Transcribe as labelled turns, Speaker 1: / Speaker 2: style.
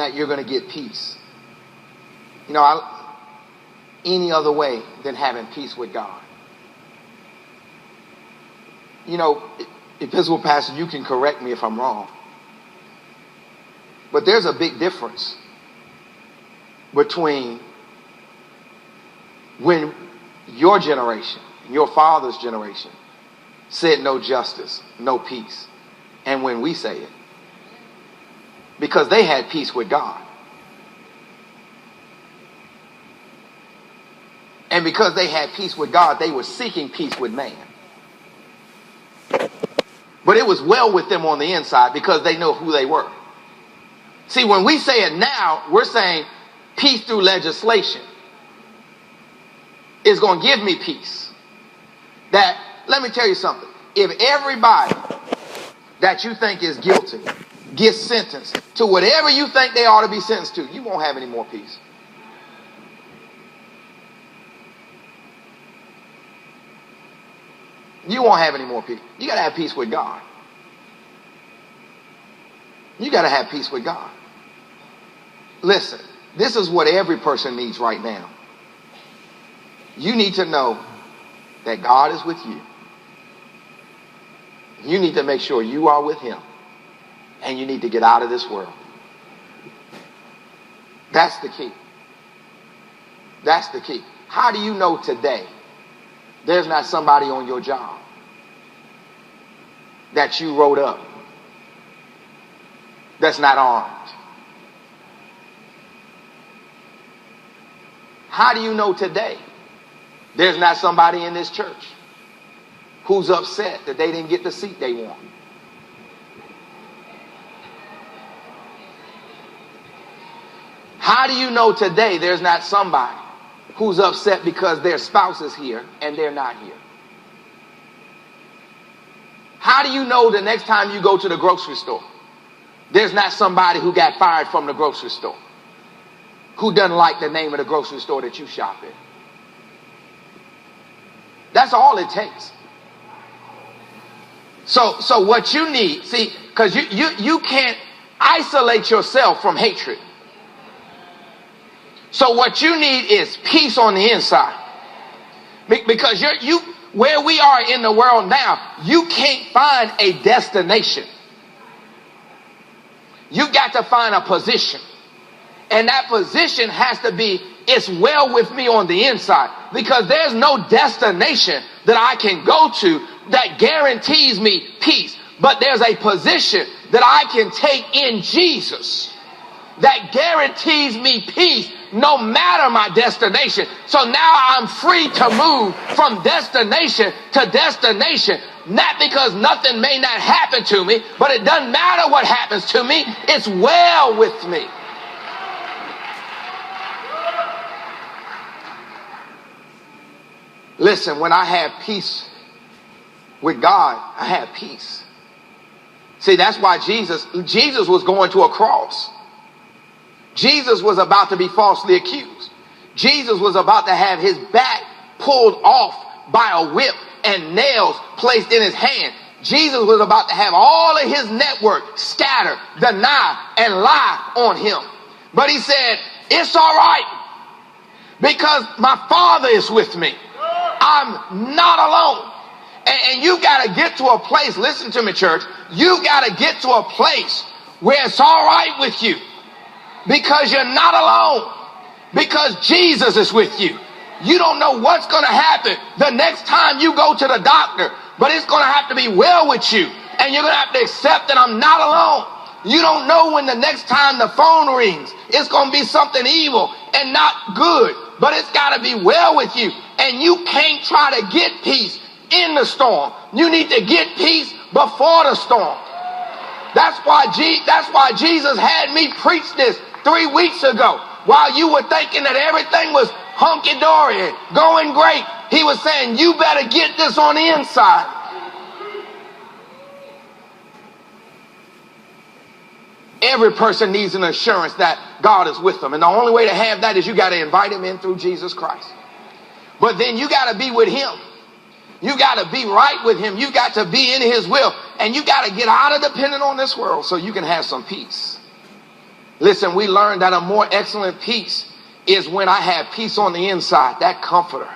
Speaker 1: that you're going to get peace. Any other way than having peace with God. Episcopal pastor, you can correct me if I'm wrong. But there's a big difference between when your generation, your father's generation, said no justice, no peace, and when we say it. Because they had peace with God. And because they had peace with God, they were seeking peace with man. But it was well with them on the inside because they know who they were. See, when we say it now, we're saying peace through legislation is going to give me peace. Let me tell you something. If everybody that you think is guilty gets sentenced to whatever you think they ought to be sentenced to, you won't have any more peace. You won't have any more peace. You got to have peace with God. You got to have peace with God. Listen, this is what every person needs right now. You need to know that God is with you. You need to make sure you are with him. And you need to get out of this world. That's the key. That's the key. How do you know today there's not somebody on your job that you wrote up that's not armed? How do you know today there's not somebody in this church who's upset that they didn't get the seat they want? How do you know today there's not somebody who's upset because their spouse is here and they're not here? How do you know the next time you go to the grocery store, there's not somebody who got fired from the grocery store, who doesn't like the name of the grocery store that you shop in? That's all it takes. So what you need, see, because you can't isolate yourself from hatred. So what you need is peace on the inside. Because where we are in the world now, you can't find a destination. You got to find a position. And that position has to be, it's well with me on the inside. Because there's no destination that I can go to that guarantees me peace. But there's a position that I can take in Jesus that guarantees me peace no matter my destination. So now I'm free to move from destination to destination. Not because nothing may not happen to me, but it doesn't matter what happens to me. It's well with me. Listen, when I have peace with God, I have peace. See, that's why Jesus was going to a cross. Jesus was about to be falsely accused. Jesus was about to have his back pulled off by a whip and nails placed in his hand. Jesus was about to have all of his network scatter, deny, and lie on him. But he said, it's all right because my Father is with me. I'm not alone. And you got to get to a place, listen to me, church, you got to get to a place where it's all right with you. Because you're not alone. Because Jesus is with you. You don't know what's going to happen the next time you go to the doctor. But it's going to have to be well with you. And you're going to have to accept that I'm not alone. You don't know when the next time the phone rings, it's going to be something evil and not good. But it's got to be well with you. And you can't try to get peace in the storm. You need to get peace before the storm. That's why Jesus had me preach this 3 weeks ago. While you were thinking that everything was hunky-dory and going great, he was saying, you better get this on the inside. Every person needs an assurance that God is with them. And the only way to have that is you got to invite him in through Jesus Christ. But then you got to be with him. You got to be right with him. You got to be in his will. And you got to get out of depending on this world so you can have some peace. Listen, we learned that a more excellent peace is when I have peace on the inside, that comforter.